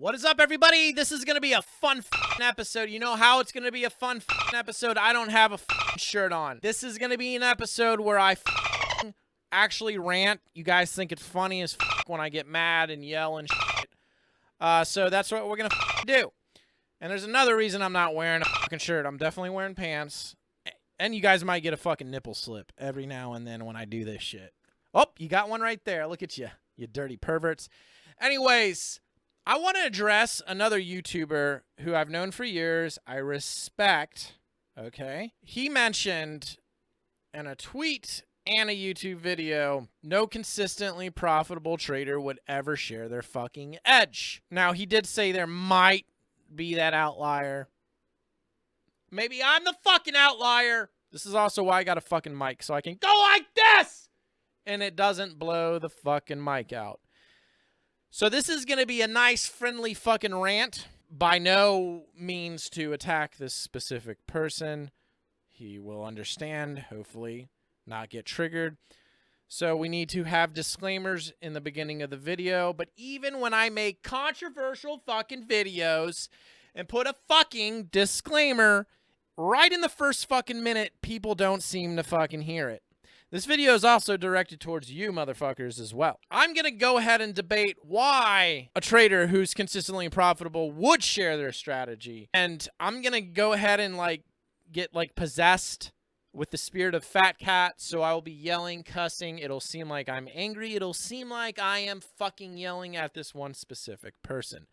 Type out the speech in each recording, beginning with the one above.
What is up, everybody? This is going to be a fun episode. You know how it's going to be a fun episode? I don't have a shirt on. This is going to be an episode where I actually rant. You guys think it's funny as when I get mad and yell and shit. So that's what we're going to do. And there's another reason I'm not wearing a fucking shirt. I'm definitely wearing pants. And you guys might get a fucking nipple slip every now and then when I do this shit. Oh, you got one right there. Look at you, you dirty perverts. Anyways, I want to address another YouTuber who I've known for years. I respect, okay? He mentioned in a tweet and a YouTube video, no consistently profitable trader would ever share their fucking edge. Now, he did say there might be that outlier. Maybe I'm the fucking outlier. This is also why I got a fucking mic, so I can go like this and it doesn't blow the fucking mic out. So this is going to be a nice, friendly fucking rant. By no means to attack this specific person. He will understand, hopefully, not get triggered. So we need to have disclaimers in the beginning of the video. But even when I make controversial fucking videos and put a fucking disclaimer right in the first fucking minute, people don't seem to fucking hear it. This video is also directed towards you motherfuckers as well. I'm going to go ahead and debate why a trader who's consistently profitable would share their strategy. And I'm going to go ahead and get possessed with the spirit of Fat Cat. So I will be yelling, cussing. It'll seem like I'm angry. It'll seem like I am fucking yelling at this one specific person.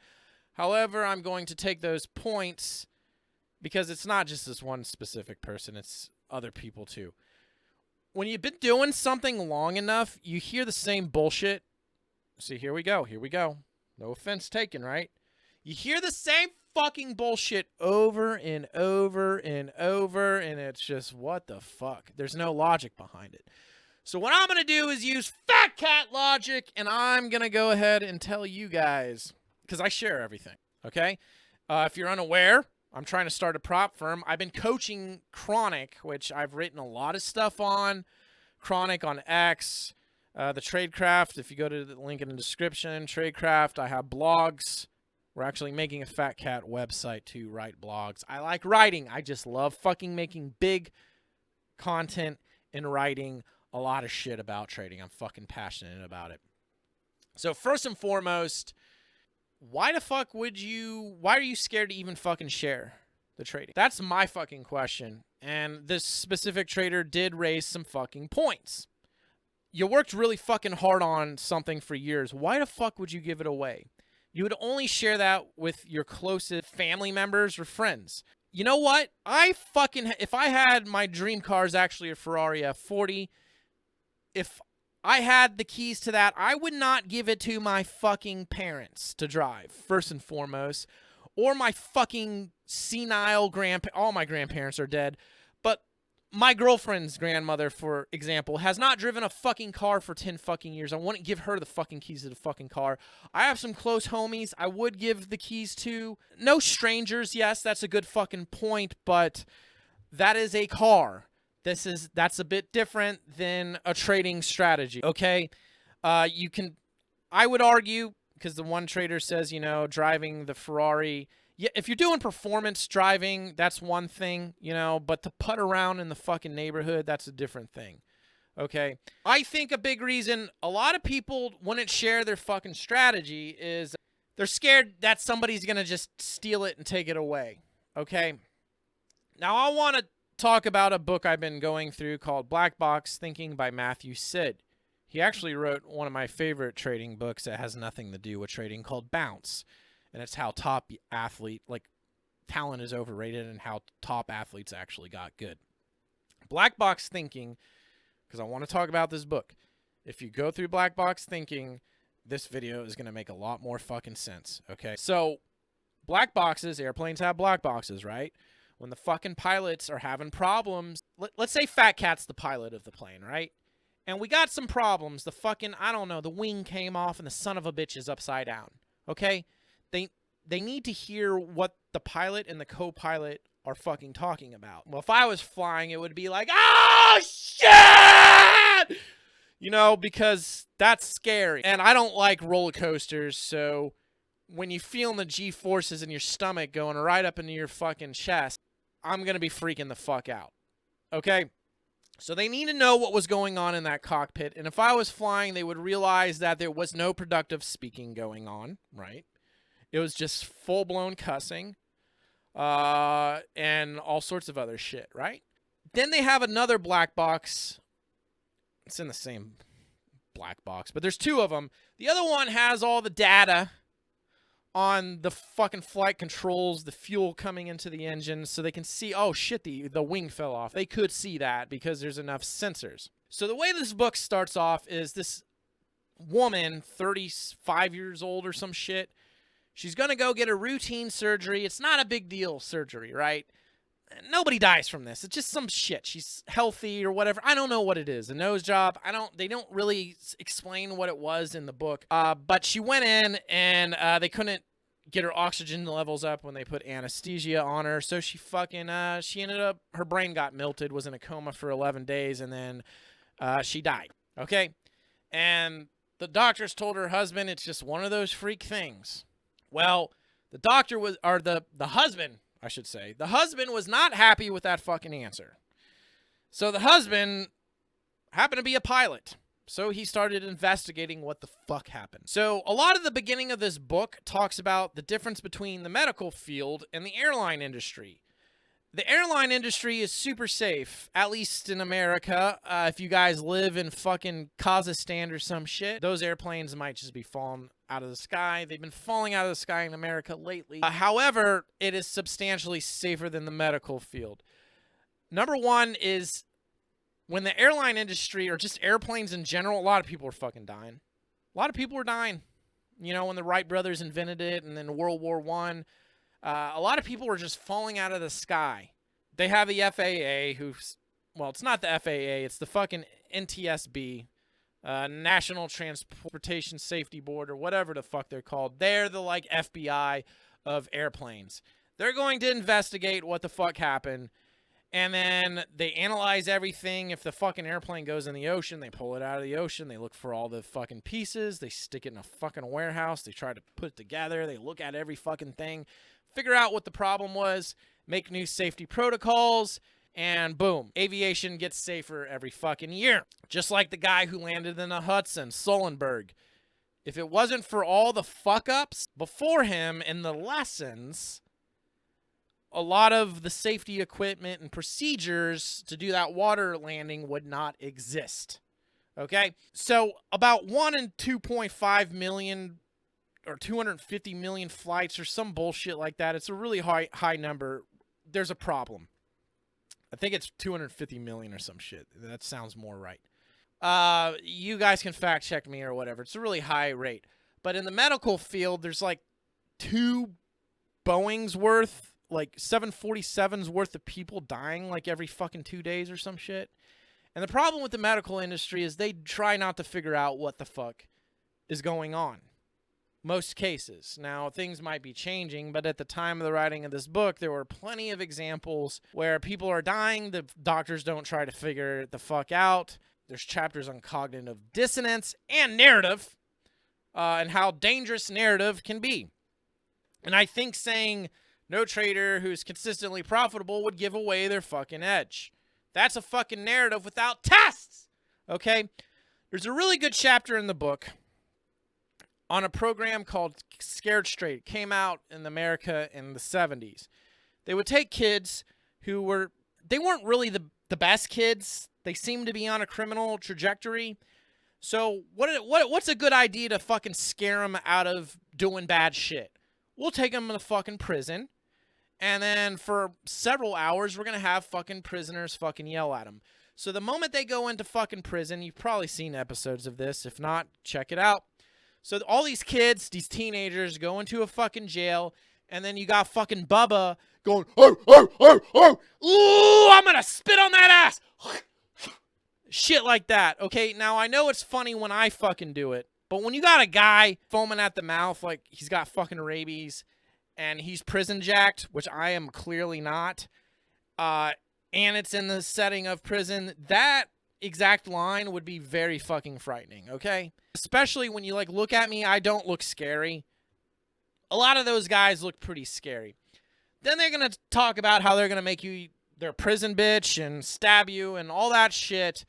However, I'm going to take those points because it's not just this one specific person. It's other people too. When you've been doing something long enough, you hear the same bullshit. See, here we go. Here we go. No offense taken, right? You hear the same fucking bullshit over and over and over, and it's just, what the fuck? There's no logic behind it. So what I'm going to do is use Fat Cat logic, and I'm going to go ahead and tell you guys, because I share everything, okay? If you're unaware, I'm trying to start a prop firm. I've been coaching Chronic, which I've written a lot of stuff on. Chronic on X, the Tradecraft. If you go to the link in the description, Tradecraft. I have blogs. We're actually making a Fat Cat website to write blogs. I like writing. I just love fucking making big content and writing a lot of shit about trading. I'm fucking passionate about it. So first and foremost, why the fuck why are you scared to even fucking share the trading? That's my fucking question. And this specific trader did raise some fucking points. You worked really fucking hard on something for years. Why the fuck would you give it away? You would only share that with your closest family members or friends. You know what? If I had my dream car is actually a Ferrari F40, if I had the keys to that, I would not give it to my fucking parents to drive, first and foremost, or my fucking senile all my grandparents are dead, but my girlfriend's grandmother, for example, has not driven a fucking car for 10 fucking years. I wouldn't give her the fucking keys to the fucking car. I have some close homies I would give the keys to. No strangers, yes, that's a good fucking point, but that is a car. That's a bit different than a trading strategy, okay? I would argue, because the one trader says, driving the Ferrari, yeah, if you're doing performance driving, that's one thing, but to putt around in the fucking neighborhood, that's a different thing, okay? I think a big reason a lot of people wouldn't share their fucking strategy is they're scared that somebody's going to just steal it and take it away, okay? Now, I want to talk about a book I've been going through called Black Box Thinking by Matthew Sid. He actually wrote one of my favorite trading books that has nothing to do with trading called Bounce. And it's how talent is overrated and how top athletes actually got good. Black Box Thinking, because I want to talk about this book. If you go through Black Box Thinking, this video is going to make a lot more fucking sense, okay? So, black boxes, airplanes have black boxes, right? When the fucking pilots are having problems, let's say Fat Cat's the pilot of the plane, right? And we got some problems. The fucking, I don't know, the wing came off and the son of a bitch is upside down, okay? They need to hear what the pilot and the co-pilot are fucking talking about. Well, if I was flying, it would be like, oh, shit! Because that's scary. And I don't like roller coasters, so when you feel the G-forces in your stomach going right up into your fucking chest, I'm going to be freaking the fuck out. Okay? So they need to know what was going on in that cockpit. And if I was flying, they would realize that there was no productive speaking going on, right? It was just full-blown cussing and all sorts of other shit, right? Then they have another black box. It's in the same black box, but there's two of them. The other one has all the data on the fucking flight controls, the fuel coming into the engine, so they can see, oh shit, the wing fell off. They could see that because there's enough sensors. So the way this book starts off is this woman, 35 years old or some shit, she's gonna go get a routine surgery. It's not a big deal surgery, right? Nobody dies from this. It's just some shit. She's healthy or whatever. I don't know what it is. A nose job. They don't really explain what it was in the book. But she went in and they couldn't get her oxygen levels up when they put anesthesia on her. So she fucking, she ended up, her brain got melted, was in a coma for 11 days, and then she died. Okay? And the doctors told her husband it's just one of those freak things. Well, the doctor was, or the husband, I should say. The husband was not happy with that fucking answer. So the husband happened to be a pilot. So he started investigating what the fuck happened. So a lot of the beginning of this book talks about the difference between the medical field and the airline industry. The airline industry is super safe, at least in America. If you guys live in fucking Kazakhstan or some shit, those airplanes might just be falling out of the sky. They've been falling out of the sky in America lately. However, it is substantially safer than the medical field. Number one is when the airline industry, or just airplanes in general, a lot of people are fucking dying. A lot of people are dying. You know, when the Wright brothers invented it, and then World War I, a lot of people were just falling out of the sky. They have the FAA, who's, well, it's not the FAA, it's the fucking NTSB, National Transportation Safety Board, or whatever the fuck they're called. They're the, like, FBI of airplanes. They're going to investigate what the fuck happened, and then they analyze everything. If the fucking airplane goes in the ocean, they pull it out of the ocean. They look for all the fucking pieces. They stick it in a fucking warehouse. They try to put it together. They look at every fucking thing, figure out what the problem was, make new safety protocols, and boom, aviation gets safer every fucking year. Just like the guy who landed in the Hudson, Sullenberg. If it wasn't for all the fuck-ups before him and the lessons, a lot of the safety equipment and procedures to do that water landing would not exist. Okay? So about 1 in 2.5 million or 250 million flights or some bullshit like that. It's a really high number. There's a problem. I think it's 250 million or some shit. That sounds more right. You guys can fact check me or whatever. It's a really high rate. But in the medical field, there's like 2 Boeing's worth, like 747's worth of people dying like every fucking 2 days or some shit. And the problem with the medical industry is they try not to figure out what the fuck is going on. Most cases. Now, things might be changing, but at the time of the writing of this book, there were plenty of examples where people are dying, the doctors don't try to figure it the fuck out. There's chapters on cognitive dissonance and narrative, and how dangerous narrative can be. And I think saying no trader who's consistently profitable would give away their fucking edge. That's a fucking narrative without tests! Okay? There's a really good chapter in the book on a program called Scared Straight. It came out in America in the 70s. They would take kids who they weren't really the best kids. They seemed to be on a criminal trajectory. So what's a good idea to fucking scare them out of doing bad shit? We'll take them to fucking prison, and then for several hours, we're going to have fucking prisoners fucking yell at them. So the moment they go into fucking prison, you've probably seen episodes of this. If not, check it out. So all these kids, these teenagers, go into a fucking jail, and then you got fucking Bubba going, oh, oh, oh, oh, ooh, I'm gonna spit on that ass. Shit like that, okay? Now, I know it's funny when I fucking do it, but when you got a guy foaming at the mouth like he's got fucking rabies, and he's prison jacked, which I am clearly not, and it's in the setting of prison, that exact line would be very fucking frightening, okay? Especially when you, like, look at me, I don't look scary. A lot of those guys look pretty scary. Then they're going to talk about how they're going to make you their prison bitch and stab you and all that shit.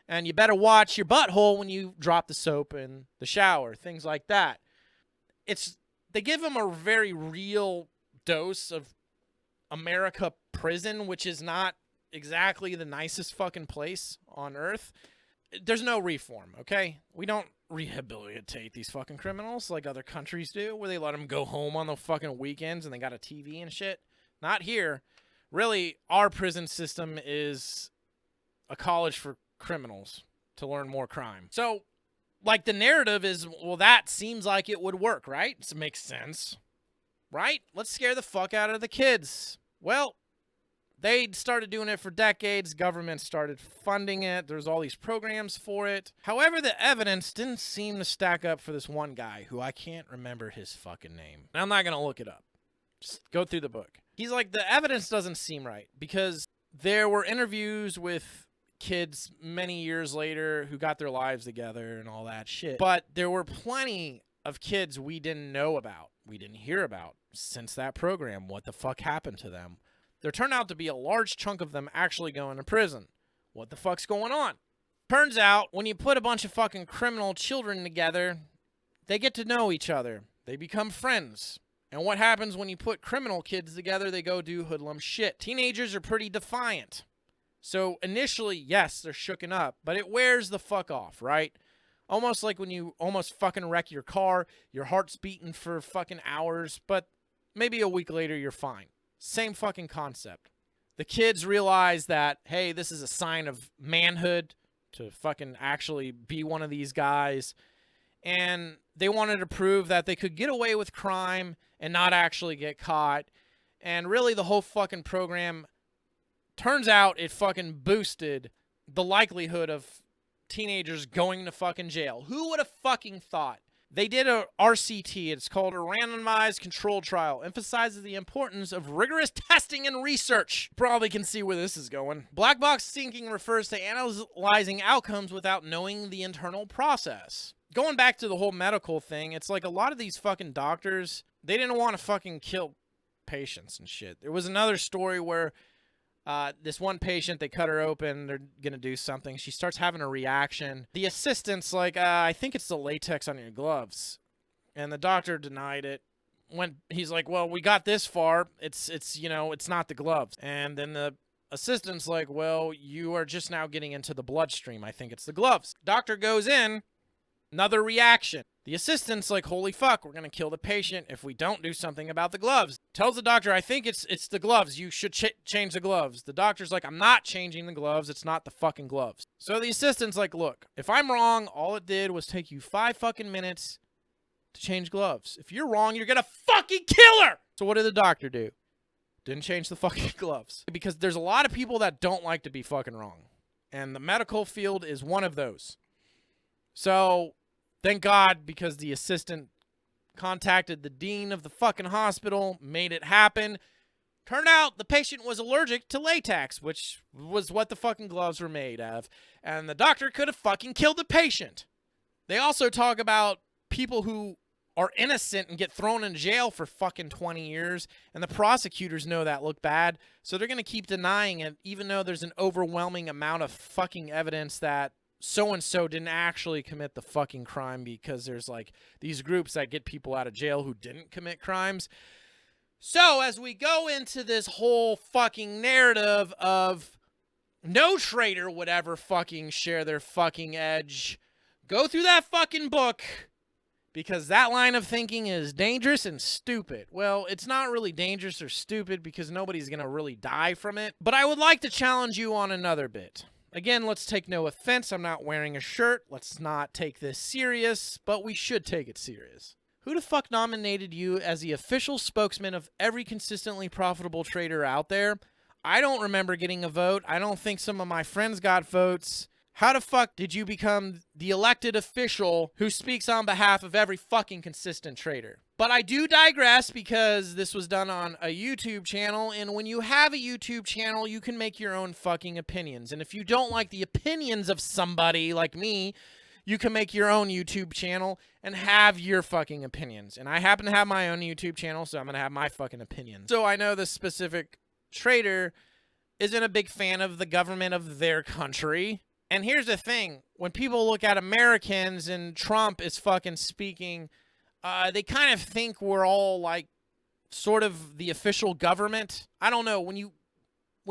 And you better watch your butthole when you drop the soap in the shower, things like that. They give them a very real dose of America prison, which is not exactly the nicest fucking place on earth. There's no reform, okay? We don't rehabilitate these fucking criminals like other countries do, where they let them go home on the fucking weekends and they got a TV and shit. Not here. Really, our prison system is a college for criminals to learn more crime. So, like, the narrative is, well, that seems like it would work, right? It makes sense, right? Let's scare the fuck out of the kids. Well, they started doing it for decades. Government started funding it. There's all these programs for it. However, the evidence didn't seem to stack up for this one guy who I can't remember his fucking name. And I'm not going to look it up. Just go through the book. He's like, the evidence doesn't seem right because there were interviews with kids many years later who got their lives together and all that shit. But there were plenty of kids we didn't know about, we didn't hear about since that program. What the fuck happened to them? There turned out to be a large chunk of them actually going to prison. What the fuck's going on? Turns out, when you put a bunch of fucking criminal children together, they get to know each other. They become friends. And what happens when you put criminal kids together? They go do hoodlum shit. Teenagers are pretty defiant. So initially, yes, they're shooken up, but it wears the fuck off, right? Almost like when you almost fucking wreck your car, your heart's beating for fucking hours, but maybe a week later you're fine. Same fucking concept. The kids realize that, hey, this is a sign of manhood to fucking actually be one of these guys. And they wanted to prove that they could get away with crime and not actually get caught. And really the whole fucking program, turns out it fucking boosted the likelihood of teenagers going to fucking jail. Who would have fucking thought? They did a RCT. It's called a randomized control trial. Emphasizes the importance of rigorous testing and research. Probably can see where this is going. Black box thinking refers to analyzing outcomes without knowing the internal process. Going back to the whole medical thing, it's like a lot of these fucking doctors, they didn't want to fucking kill patients and shit. There was another story where this one patient, they cut her open, they're gonna do something. She starts having a reaction. The assistant's like, I think it's the latex on your gloves. And the doctor denied it. He's like, well, we got this far. It's not the gloves. And then the assistant's like, well, you are just now getting into the bloodstream. I think it's the gloves. Doctor goes in, another reaction. The assistant's like, holy fuck, we're gonna kill the patient if we don't do something about the gloves. Tells the doctor, I think it's the gloves. You should change the gloves. The doctor's like, I'm not changing the gloves. It's not the fucking gloves. So the assistant's like, look, if I'm wrong, all it did was take you 5 fucking minutes to change gloves. If you're wrong, you're gonna fucking kill her! So what did the doctor do? Didn't change the fucking gloves. Because there's a lot of people that don't like to be fucking wrong. And the medical field is one of those. So thank God, because the assistant contacted the dean of the fucking hospital, made it happen. Turned out the patient was allergic to latex, which was what the fucking gloves were made of. And the doctor could have fucking killed the patient. They also talk about people who are innocent and get thrown in jail for fucking 20 years. And the prosecutors know that look bad. So they're going to keep denying it, even though there's an overwhelming amount of fucking evidence that so-and-so didn't actually commit the fucking crime, because there's like these groups that get people out of jail who didn't commit crimes. So as we go into this whole fucking narrative of no traitor would ever fucking share their fucking edge, go through that fucking book, because that line of thinking is dangerous and stupid. Well, it's not really dangerous or stupid because nobody's gonna really die from it. But I would like to challenge you on another bit. Again, let's take no offense. I'm not wearing a shirt. Let's not take this serious, but we should take it serious. Who the fuck nominated you as the official spokesman of every consistently profitable trader out there? I don't remember getting a vote. I don't think some of my friends got votes. How the fuck did you become the elected official who speaks on behalf of every fucking consistent trader? But I do digress, because this was done on a YouTube channel, and when you have a YouTube channel, you can make your own fucking opinions. And if you don't like the opinions of somebody like me, you can make your own YouTube channel and have your fucking opinions. And I happen to have my own YouTube channel, so I'm going to have my fucking opinions. So I know this specific trader isn't a big fan of the government of their country. And here's the thing. When people look at Americans and Trump is fucking speaking, they kind of think we're all like sort of the official government. I don't know. When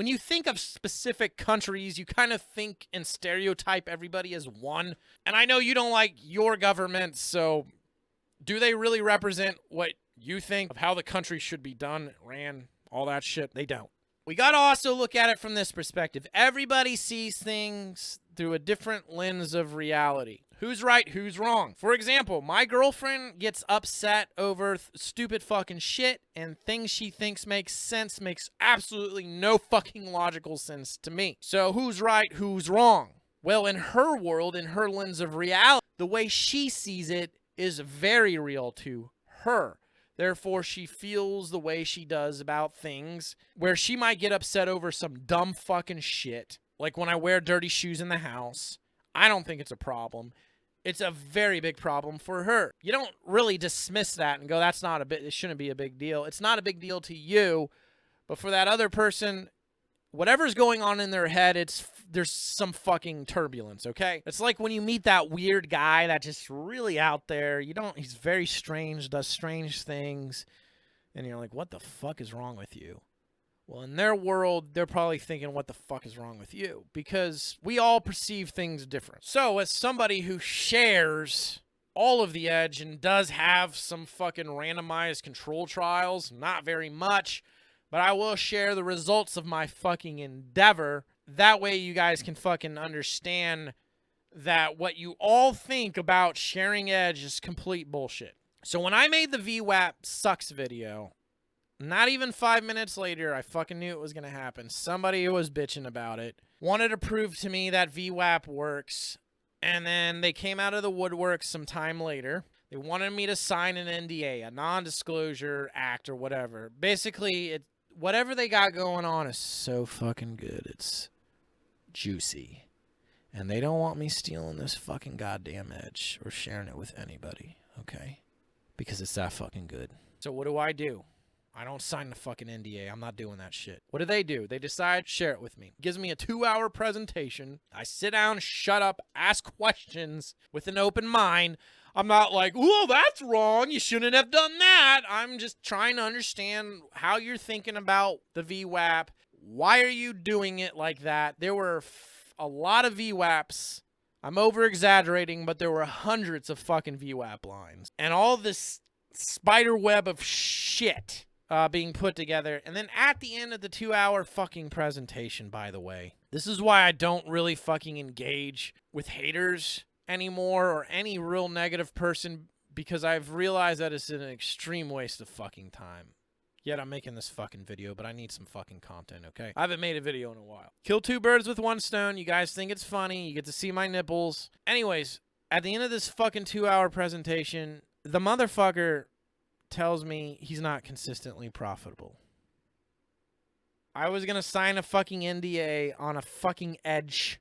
you think of specific countries, you kind of think and stereotype everybody as one. And I know you don't like your government, so do they really represent what you think of how the country should be done, ran, all that shit? They don't. We got to also look at it from this perspective. Everybody sees things through a different lens of reality. Who's right, who's wrong? For example, my girlfriend gets upset over stupid fucking shit, and things she thinks makes sense makes absolutely no fucking logical sense to me. So who's right, who's wrong? Well, in her world, in her lens of reality, the way she sees it is very real to her. Therefore, she feels the way she does about things where she might get upset over some dumb fucking shit. Like when I wear dirty shoes in the house, I don't think it's a problem. It's a very big problem for her. You don't really dismiss that and go, that's not a bit, it shouldn't be a big deal. It's not a big deal to you, but for that other person, whatever's going on in their head, there's some fucking turbulence, okay? It's like when you meet that weird guy that's just really out there. He's very strange, does strange things, and you're like, what the fuck is wrong with you? Well, in their world, they're probably thinking, what the fuck is wrong with you? Because we all perceive things different. So as somebody who shares all of the edge and does have some fucking randomized control trials, not very much, but I will share the results of my fucking endeavor. That way you guys can fucking understand that what you all think about sharing edge is complete bullshit. So when I made the VWAP sucks video, not even 5 minutes later, I fucking knew it was going to happen. Somebody was bitching about it, wanted to prove to me that VWAP works, and then they came out of the woodwork some time later. They wanted me to sign an NDA, a non-disclosure act or whatever. Basically, whatever they got going on is so fucking good. It's juicy. And they don't want me stealing this fucking goddamn edge or sharing it with anybody, okay? Because it's that fucking good. So what do? I don't sign the fucking NDA. I'm not doing that shit. What do? They decide, share it with me. Gives me a 2-hour presentation. I sit down, shut up, ask questions with an open mind. I'm not like, oh, that's wrong. You shouldn't have done that. I'm just trying to understand how you're thinking about the VWAP. Why are you doing it like that? There were a lot of VWAPs. I'm over-exaggerating, but there were hundreds of fucking VWAP lines. And all this spider web of shit being put together. And then at the end of the 2-hour fucking presentation, by the way, this is why I don't really fucking engage with haters anymore or any real negative person, because I've realized that it's an extreme waste of fucking time. Yet I'm making this fucking video, but I need some fucking content, okay? I haven't made a video in a while. Kill 2 birds with 1 stone. You guys think it's funny. You get to see my nipples. Anyways, at the end of this fucking 2-hour presentation, the motherfucker tells me he's not consistently profitable. I was gonna sign a fucking NDA on a fucking edge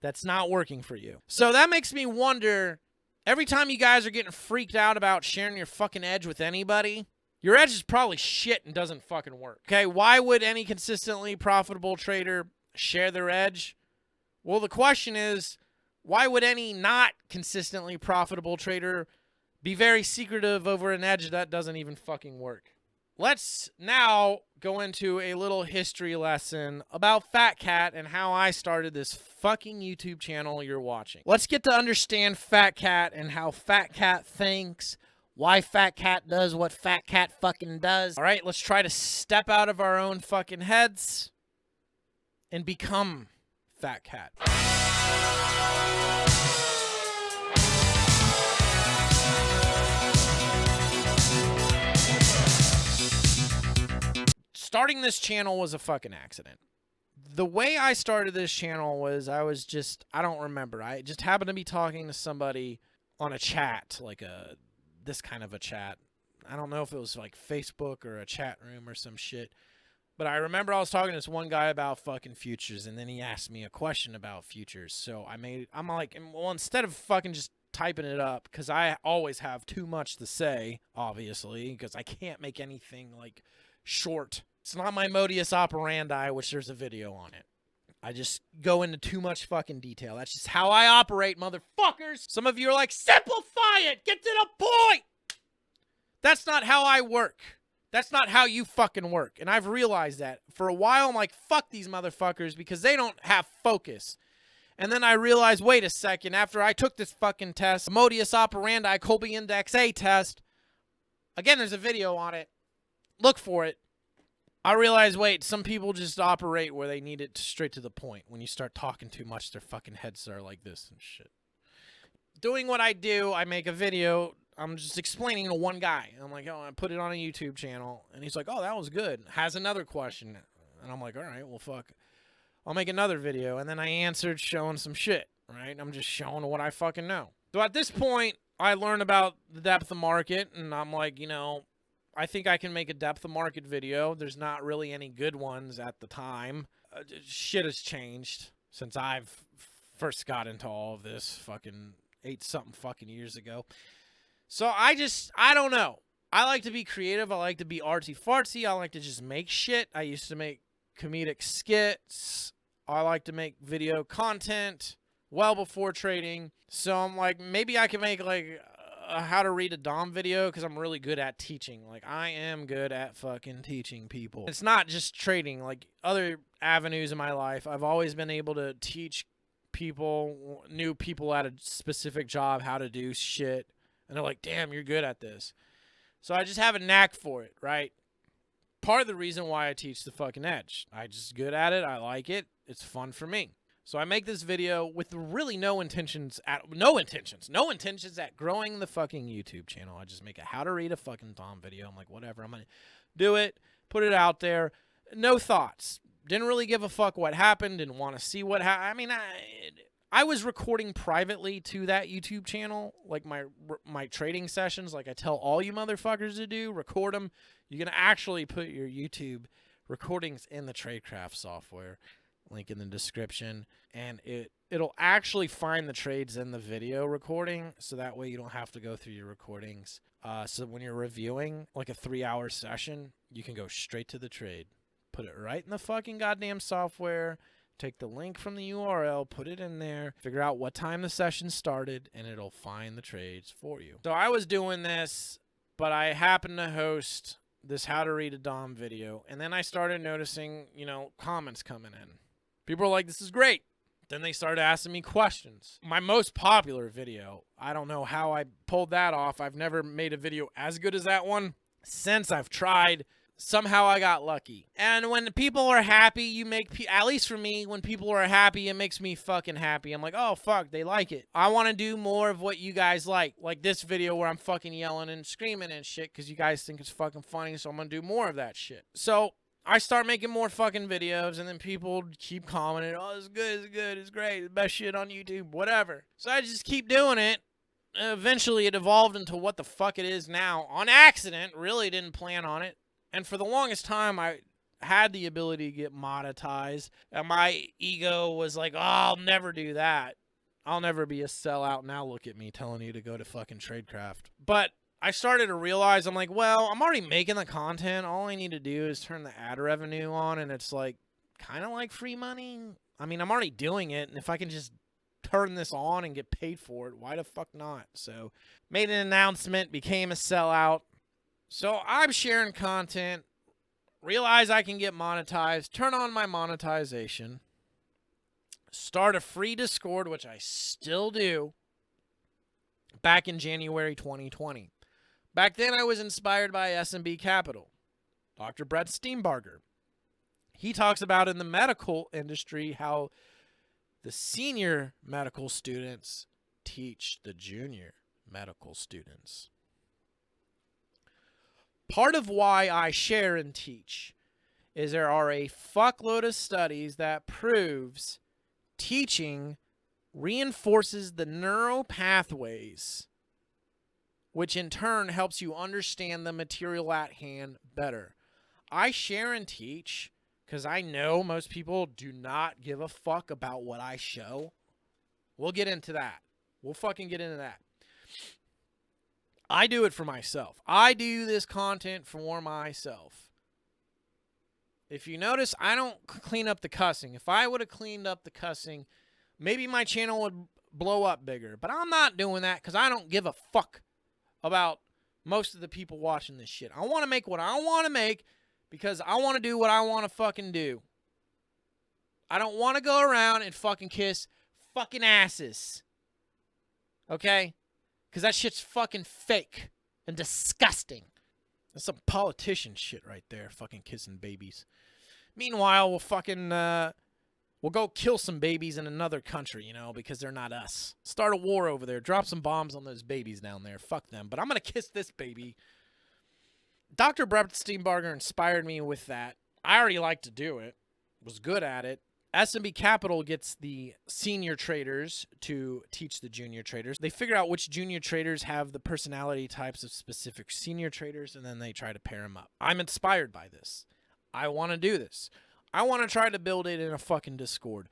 that's not working for you. So that makes me wonder, every time you guys are getting freaked out about sharing your fucking edge with anybody, your edge is probably shit and doesn't fucking work. Okay, why would any consistently profitable trader share their edge? Well, the question is, why would any not consistently profitable trader be very secretive over an edge that doesn't even fucking work? Let's now go into a little history lesson about Fat Cat and how I started this fucking YouTube channel you're watching. Let's get to understand Fat Cat and how Fat Cat thinks, why Fat Cat does what Fat Cat fucking does. All right, let's try to step out of our own fucking heads and become Fat Cat. Starting this channel was a fucking accident. The way I started this channel was I don't remember. I just happened to be talking to somebody on a chat, like this kind of a chat. I don't know if it was like Facebook or a chat room or some shit. But I remember I was talking to this one guy about fucking futures, and then he asked me a question about futures. So I'm like, well, instead of fucking just typing it up, because I always have too much to say, obviously, because I can't make anything like short. It's not my modus operandi, which there's a video on it. I just go into too much fucking detail. That's just how I operate, motherfuckers. Some of you are like, simplify it, get to the point. That's not how I work. That's not how you fucking work. And I've realized that. For a while, I'm like, fuck these motherfuckers because they don't have focus. And then I realized, wait a second, after I took this fucking test, modus operandi, Colby Index A test, again, there's a video on it. Look for it. I realized, wait, some people just operate where they need it straight to the point. When you start talking too much, their fucking heads are like this and shit. Doing what I do, I make a video. I'm just explaining to one guy. I'm like, oh, I put it on a YouTube channel. And he's like, oh, that was good. Has another question. And I'm like, all right, well, fuck. I'll make another video. And then I answered showing some shit, right? I'm just showing what I fucking know. So at this point, I learned about the depth of market. And I'm like, you know, I think I can make a depth of market video. There's not really any good ones at the time. Shit has changed since I've first got into all of this fucking 8-something fucking years ago. So I don't know. I like to be creative. I like to be artsy-fartsy. I like to just make shit. I used to make comedic skits. I like to make video content well before trading. So I'm like, maybe I can make like a how to read a DOM video because I'm really good at teaching. Like, I am good at fucking teaching people. It's not just trading. Like, other avenues in my life, I've always been able to teach people, new people at a specific job, how to do shit. And they're like, damn, you're good at this. So I just have a knack for it, right? Part of the reason why I teach the fucking edge. I just good at it. I like it. It's fun for me. So I make this video with really no intentions at growing the fucking YouTube channel. I just make a how to read a fucking DOM video. I'm like, whatever, I'm gonna do it, put it out there. No thoughts. Didn't really give a fuck what happened. Didn't want to see what happened. I mean, I was recording privately to that YouTube channel, like my trading sessions, like I tell all you motherfuckers to do. Record them. You're gonna actually put your YouTube recordings in the Tradecraft software. Link in the description, and it'll actually find the trades in the video recording, so that way you don't have to go through your recordings. So when you're reviewing like a 3-hour session, you can go straight to the trade, put it right in the fucking goddamn software, take the link from the URL, put it in there, figure out what time the session started, and it'll find the trades for you. So I was doing this, but I happened to host this how to read a DOM video, and then I started noticing, you know, comments coming in. People are like, this is great. Then they started asking me questions. My most popular video, I don't know how I pulled that off. I've never made a video as good as that one since I've tried. Somehow I got lucky. And when people are happy, you make, at least for me, when people are happy, it makes me fucking happy. I'm like, oh, fuck, they like it. I want to do more of what you guys like this video where I'm fucking yelling and screaming and shit because you guys think it's fucking funny, so I'm going to do more of that shit. So I start making more fucking videos, and then people keep commenting, oh, it's good, it's great, the best shit on YouTube, whatever. So I just keep doing it. Eventually, it evolved into what the fuck it is now. On accident, really didn't plan on it. And for the longest time, I had the ability to get monetized, and my ego was like, oh, I'll never do that. I'll never be a sellout. Now look at me telling you to go to fucking Tradecraft. But I started to realize, I'm like, well, I'm already making the content. All I need to do is turn the ad revenue on, and it's like kind of like free money. I mean, I'm already doing it, and if I can just turn this on and get paid for it, why the fuck not? So made an announcement, became a sellout. So I'm sharing content, realize I can get monetized, turn on my monetization, start a free Discord, which I still do, back in January 2020. Back then, I was inspired by S&B Capital, Dr. Brett Steenbarger. He talks about in the medical industry how the senior medical students teach the junior medical students. Part of why I share and teach is there are a fuckload of studies that proves teaching reinforces the neural pathways, which in turn helps you understand the material at hand better. I share and teach because I know most people do not give a fuck about what I show. We'll get into that. We'll fucking get into that. I do it for myself. I do this content for myself. If you notice, I don't clean up the cussing. If I would have cleaned up the cussing, maybe my channel would blow up bigger. But I'm not doing that because I don't give a fuck about most of the people watching this shit. I want to make what I want to make because I want to do what I want to fucking do. I don't want to go around and fucking kiss fucking asses. Okay? Because that shit's fucking fake and disgusting. That's some politician shit right there, fucking kissing babies. Meanwhile, we'll go kill some babies in another country, you know, because they're not us. Start a war over there. Drop some bombs on those babies down there. Fuck them. But I'm going to kiss this baby. Dr. Brett Steenbarger inspired me with that. I already liked to do it. Was good at it. S&B Capital gets the senior traders to teach the junior traders. They figure out which junior traders have the personality types of specific senior traders, and then they try to pair them up. I'm inspired by this. I want to do this. I want to try to build it in a fucking Discord,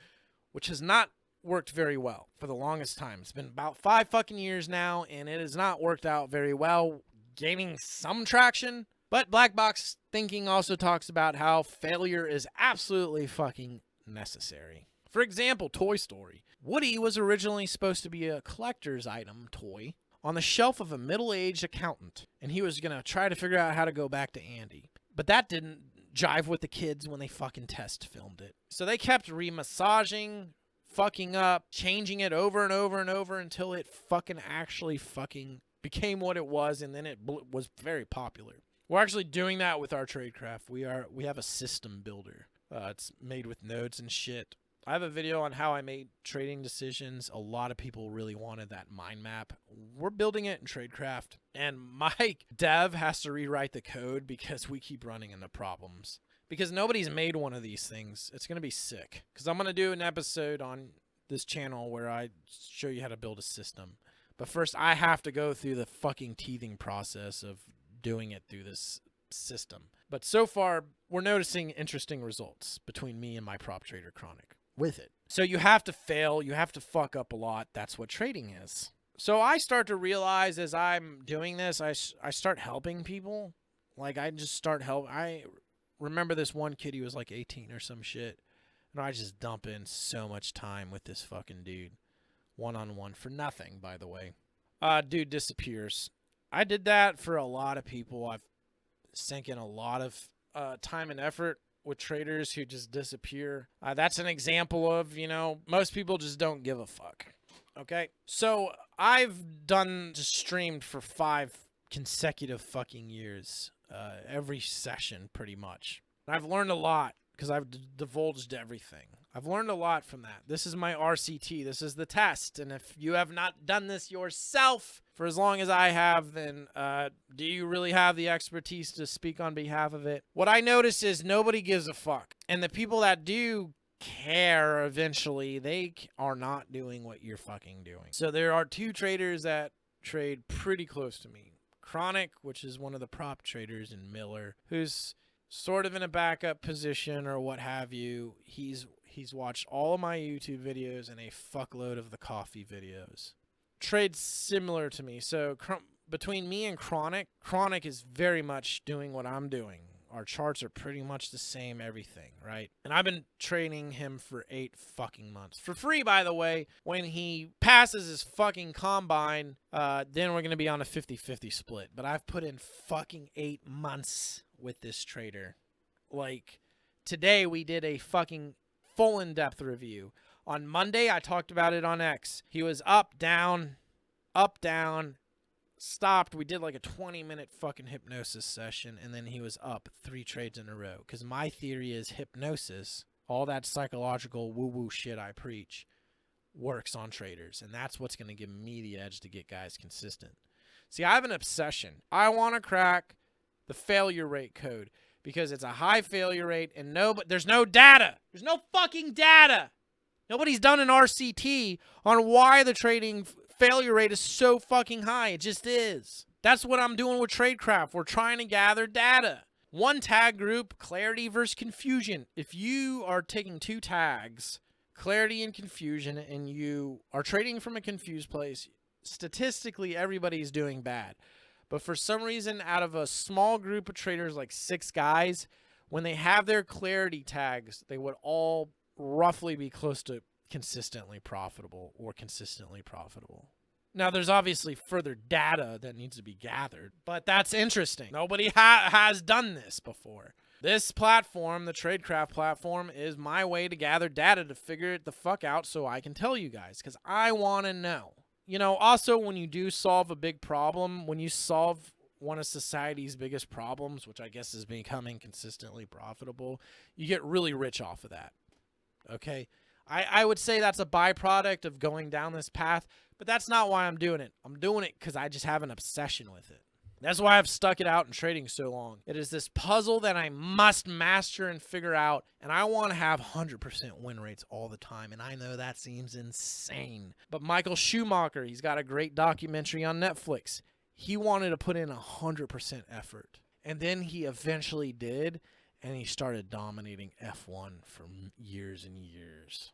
which has not worked very well for the longest time. It's been about 5 fucking years now, and it has not worked out very well, gaining some traction. But Black Box Thinking also talks about how failure is absolutely fucking necessary. For example, Toy Story. Woody was originally supposed to be a collector's item toy on the shelf of a middle-aged accountant, and he was going to try to figure out how to go back to Andy. But that didn't jive with the kids when they fucking test filmed it. So they kept remassaging, fucking up, changing it over and over and over until it fucking actually fucking became what it was, and then it was very popular. We're actually doing that with our tradecraft. We have a system builder. It's made with nodes and shit. I have a video on how I made trading decisions. A lot of people really wanted that mind map. We're building it in tradecraft, and my dev has to rewrite the code because we keep running into problems. Because nobody's made one of these things. It's going to be sick. Because I'm going to do an episode on this channel where I show you how to build a system. But first, I have to go through the fucking teething process of doing it through this system. But so far, we're noticing interesting results between me and my prop trader Chronic with it. So you have to fail, you have to fuck up a lot. That's what trading is. So I start to realize as I'm doing this, I start helping people. Like I just start help. I remember this one kid, he was like 18 or some shit. And I just dump in so much time with this fucking dude. One-on-one for nothing, by the way. Dude disappears. I did that for a lot of people. I've sink in a lot of time and effort with traders who just disappear. That's an example of, you know, most people just don't give a fuck. Okay? So I've just streamed for 5 consecutive fucking years. Every session, pretty much. And I've learned a lot because I've divulged everything. I've learned a lot from that. This is my RCT. This is the test. And if you have not done this yourself for as long as I have, then do you really have the expertise to speak on behalf of it? What I notice is nobody gives a fuck. And the people that do care eventually, they are not doing what you're fucking doing. So there are 2 traders that trade pretty close to me. Chronic, which is one of the prop traders, and Miller, who's sort of in a backup position or what have you. He's watched all of my YouTube videos and a fuckload of the coffee videos. Trades similar to me. So between me and Chronic is very much doing what I'm doing. Our charts are pretty much the same, everything, right? And I've been training him for 8 fucking months. For free, by the way. When he passes his fucking combine, then we're going to be on a 50-50 split. But I've put in fucking 8 months with this trader. Like, today we did a fucking full in-depth review. On Monday, I talked about it on X. He was up, down, stopped. We did like a 20-minute fucking hypnosis session, and then he was up 3 trades in a row. Because my theory is hypnosis, all that psychological woo-woo shit I preach, works on traders. And that's what's going to give me the edge to get guys consistent. See, I have an obsession. I want to crack the failure rate code. Because it's a high failure rate, and there's no data. There's no fucking data. Nobody's done an RCT on why the trading failure rate is so fucking high. It just is. That's what I'm doing with Tradecraft. We're trying to gather data. One tag group, clarity versus confusion. If you are taking two tags, clarity and confusion, and you are trading from a confused place, statistically everybody's doing bad. But for some reason, out of a small group of traders, like 6 guys, when they have their clarity tags, they would all roughly be close to consistently profitable or consistently profitable. Now, there's obviously further data that needs to be gathered, but that's interesting. Nobody has done this before. This platform, the Tradecraft platform, is my way to gather data to figure it the fuck out so I can tell you guys, because I want to know. You know, also, when you do solve a big problem, when you solve one of society's biggest problems, which I guess is becoming consistently profitable, you get really rich off of that. Okay? I would say that's a byproduct of going down this path, but that's not why I'm doing it. I'm doing it because I just have an obsession with it. That's why I've stuck it out in trading so long. It is this puzzle that I must master and figure out, and I want to have 100% win rates all the time, and I know that seems insane. But Michael Schumacher, he's got a great documentary on Netflix. He wanted to put in 100% effort, and then he eventually did, and he started dominating F1 for years and years.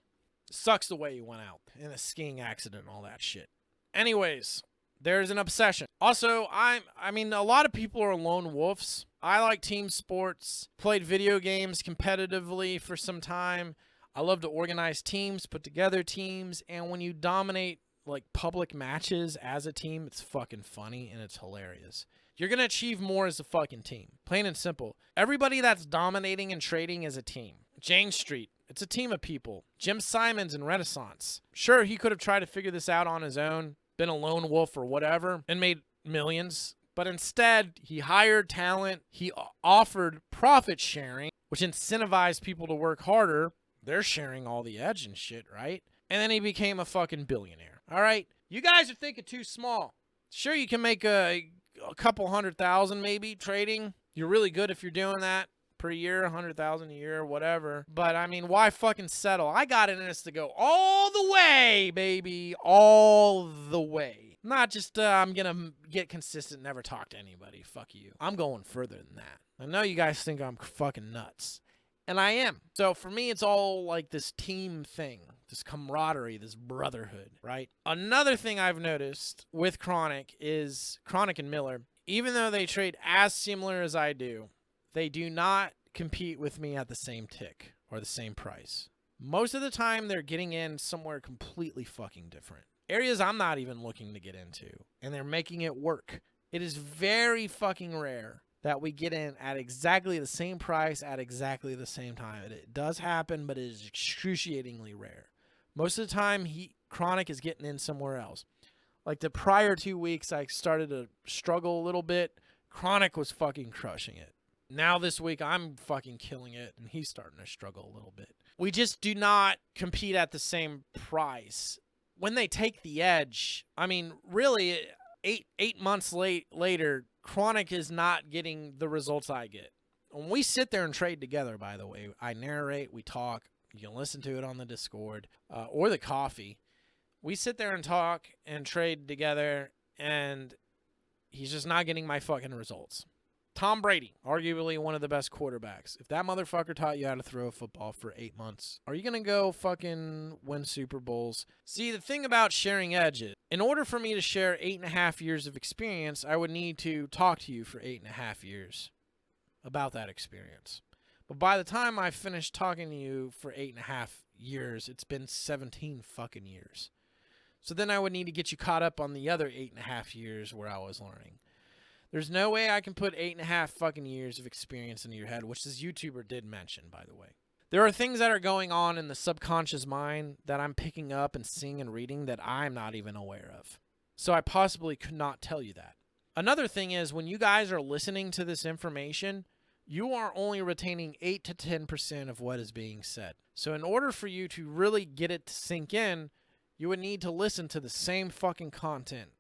Sucks the way he went out in a skiing accident and all that shit. Anyways, there's an obsession. Also, I mean, a lot of people are lone wolves. I like team sports, played video games competitively for some time. I love to organize teams, put together teams, and when you dominate like public matches as a team, it's fucking funny and it's hilarious. You're going to achieve more as a fucking team. Plain and simple. Everybody that's dominating and trading is a team. Jane Street, it's a team of people. Jim Simons and Renaissance. Sure, he could have tried to figure this out on his own, been a lone wolf or whatever, and made millions. But instead, he hired talent. He offered profit sharing, which incentivized people to work harder. They're sharing all the edge and shit, right? And then he became a fucking billionaire. All right? You guys are thinking too small. Sure, you can make a couple 100,000 maybe trading. You're really good if you're doing that per year, 100,000 a year, whatever. But I mean, why fucking settle? I got in this to go all the way, baby, all the way. Not just I'm gonna get consistent, never talk to anybody. Fuck you. I'm going further than that. I know you guys think I'm fucking nuts, and I am. So for me, it's all like this team thing, this camaraderie, this brotherhood, right? Another thing I've noticed with Chronic is Chronic and Miller, even though they trade as similar as I do, they do not compete with me at the same tick or the same price. Most of the time, they're getting in somewhere completely fucking different. Areas I'm not even looking to get into, and they're making it work. It is very fucking rare that we get in at exactly the same price at exactly the same time. It does happen, but it is excruciatingly rare. Most of the time, Chronic is getting in somewhere else. Like the prior 2 weeks, I started to struggle a little bit. Chronic was fucking crushing it. Now this week, I'm fucking killing it, and he's starting to struggle a little bit. We just do not compete at the same price. When they take the edge, I mean, really, eight months later, Chronic is not getting the results I get. When we sit there and trade together, by the way, I narrate, we talk. You can listen to it on the Discord or the coffee. We sit there and talk and trade together, and he's just not getting my fucking results. Tom Brady, arguably one of the best quarterbacks. If that motherfucker taught you how to throw a football for 8 months, are you going to go fucking win Super Bowls? See, the thing about sharing edges, in order for me to share 8.5 years of experience, I would need to talk to you for 8.5 years about that experience. But by the time I finished talking to you for 8.5 years, it's been 17 fucking years. So then I would need to get you caught up on the other 8.5 years where I was learning. There's no way I can put 8.5 fucking years of experience into your head, which this YouTuber did mention, by the way. There are things that are going on in the subconscious mind that I'm picking up and seeing and reading that I'm not even aware of. So I possibly could not tell you that. Another thing is, when you guys are listening to this information, you are only retaining 8 to 10% of what is being said. So in order for you to really get it to sink in, you would need to listen to the same fucking content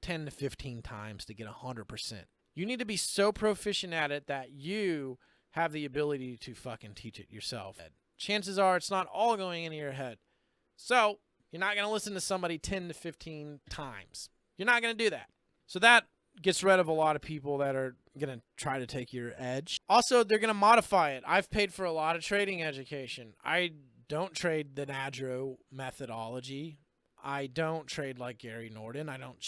10 to 15 times to get 100%. You need to be so proficient at it that you have the ability to fucking teach it yourself. Chances are it's not all going into your head. So you're not going to listen to somebody 10 to 15 times. You're not going to do that. So that gets rid of a lot of people that are going to try to take your edge. Also, they're going to modify it. I've paid for a lot of trading education. I don't trade the Nadro methodology. I don't trade like Gary Norton. I don't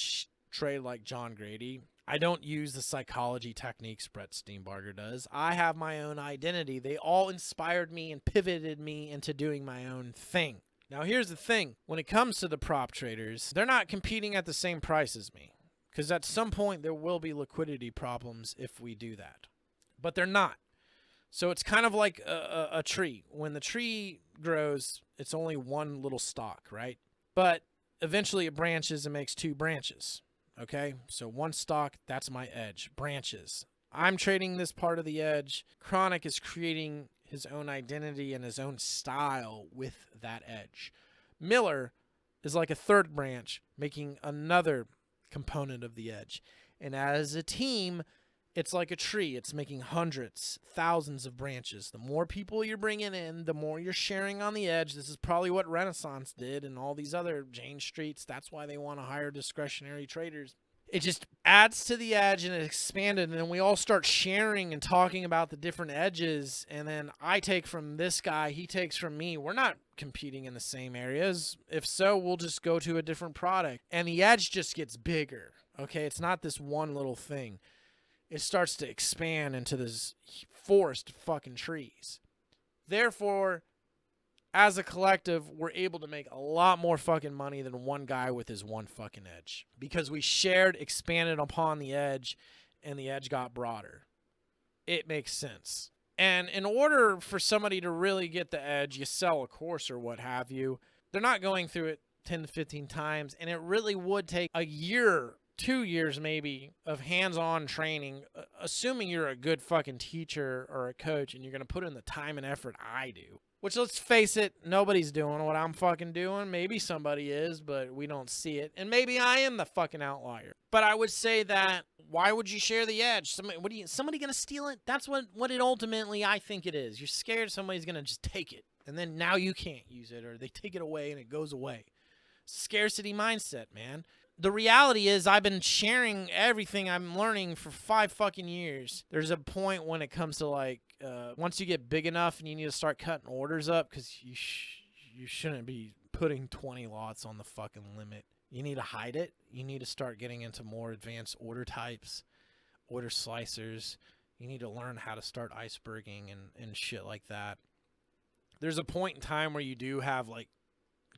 trade like John Grady. I don't use the psychology techniques Brett Steenbarger does. I have my own identity. They all inspired me and pivoted me into doing my own thing. Now, here's the thing. When it comes to the prop traders, they're not competing at the same price as me. Because at some point, there will be liquidity problems if we do that. But they're not. So it's kind of like a tree. When the tree grows, it's only one little stalk, right? But eventually it branches and makes 2 branches. Okay? So one stalk, that's my edge. Branches. I'm trading this part of the edge. Chronic is creating his own identity and his own style with that edge. Miller is like a 3rd branch, making another component of the edge. And as a team, it's like a tree. It's making hundreds, thousands of branches. The more people you're bringing in, the more you're sharing on the edge. This is probably what Renaissance did and all these other Jane Streets. That's why they want to hire discretionary traders. It just adds to the edge and it expanded. And then we all start sharing and talking about the different edges. And then I take from this guy, he takes from me. We're not competing in the same areas. If so, we'll just go to a different product. And the edge just gets bigger. Okay, it's not this one little thing. It starts to expand into this forest of fucking trees. Therefore, as a collective, we're able to make a lot more fucking money than one guy with his one fucking edge. Because we shared, expanded upon the edge, and the edge got broader. It makes sense. And in order for somebody to really get the edge, you sell a course or what have you. They're not going through it 10 to 15 times, and it really would take a year, 2 years maybe, of hands-on training, assuming you're a good fucking teacher or a coach and you're going to put in the time and effort I do. Which, let's face it, nobody's doing what I'm fucking doing. Maybe somebody is, but we don't see it. And maybe I am the fucking outlier. But I would say that, why would you share the edge? Somebody going to steal it? That's what it ultimately, I think it is. You're scared somebody's going to just take it. And then now you can't use it, or they take it away and it goes away. Scarcity mindset, man. The reality is I've been sharing everything I'm learning for 5 fucking years. There's a point when it comes to like, once you get big enough and you need to start cutting orders up, because you shouldn't be putting 20 lots on the fucking limit. You need to hide it. You need to start getting into more advanced order types, order slicers. You need to learn how to start iceberging and shit like that. There's a point in time where you do have like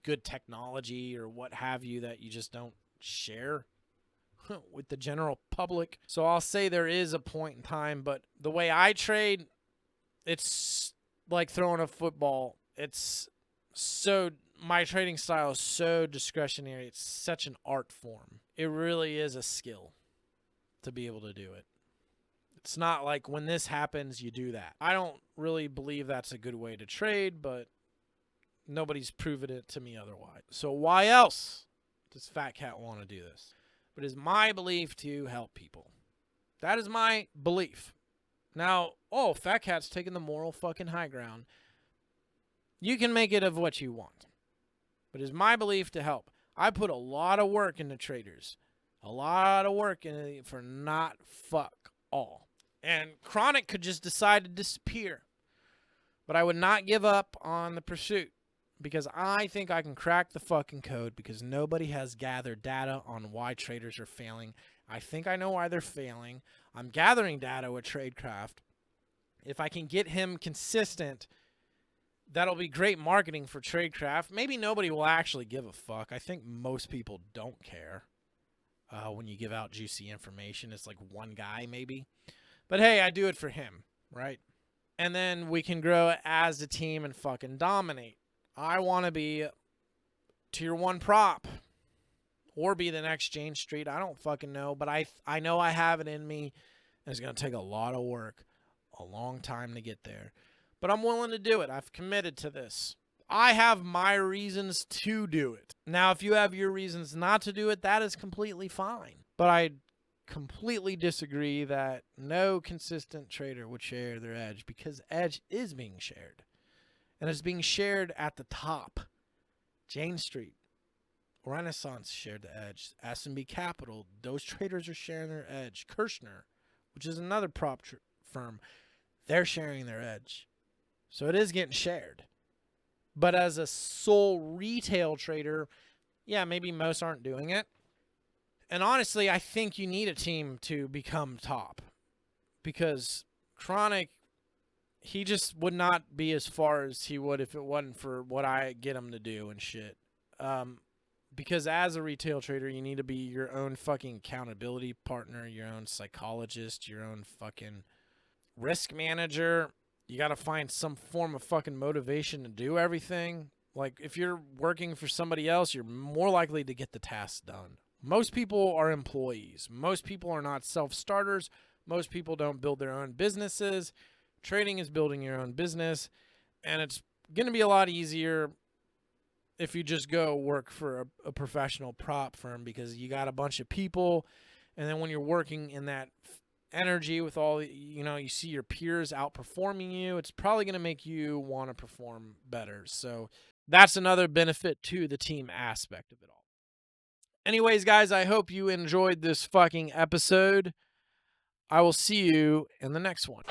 good technology or what have you that you just don't share with the general public. So I'll say there is a point in time, but the way I trade, it's like throwing a football. My trading style is so discretionary. It's such an art form. It really is a skill to be able to do it. It's not like when this happens, you do that. I don't really believe that's a good way to trade, but nobody's proven it to me otherwise. So why else does Fat Cat want to do this? But it's my belief to help people. That is my belief. Now, Fat Cat's taking the moral fucking high ground. You can make it of what you want. But it's my belief to help. I put a lot of work into traders. A lot of work in it for not fuck all. And Chronic could just decide to disappear. But I would not give up on the pursuit. Because I think I can crack the fucking code, because nobody has gathered data on why traders are failing. I think I know why they're failing. I'm gathering data with Tradecraft. If I can get him consistent, that'll be great marketing for Tradecraft. Maybe nobody will actually give a fuck. I think most people don't care when you give out juicy information. It's like one guy maybe. But hey, I do it for him, right? And then we can grow as a team and fucking dominate. I want to be tier 1 prop or be the next Jane Street. I don't fucking know, but I know I have it in me, and it's going to take a lot of work, a long time to get there. But I'm willing to do it. I've committed to this. I have my reasons to do it. Now, if you have your reasons not to do it, that is completely fine. But I completely disagree that no consistent trader would share their edge, because edge is being shared. And it's being shared at the top. Jane Street. Renaissance shared the edge. S&B Capital, those traders are sharing their edge. Kirshner, which is another prop firm, they're sharing their edge. So it is getting shared. But as a sole retail trader, yeah, maybe most aren't doing it. And honestly, I think you need a team to become top. Because Chronic, he just would not be as far as he would if it wasn't for what I get him to do and shit. Because as a retail trader, you need to be your own fucking accountability partner, your own psychologist, your own fucking risk manager. You got to find some form of fucking motivation to do everything. Like, if you're working for somebody else, you're more likely to get the tasks done. Most people are employees. Most people are not self-starters. Most people don't build their own businesses. Trading is building your own business, and it's going to be a lot easier if you just go work for a professional prop firm, because you got a bunch of people, and then when you're working in that energy with all, you see your peers outperforming you, it's probably going to make you want to perform better. So that's another benefit to the team aspect of it all. Anyways, guys, I hope you enjoyed this fucking episode. I will see you in the next one.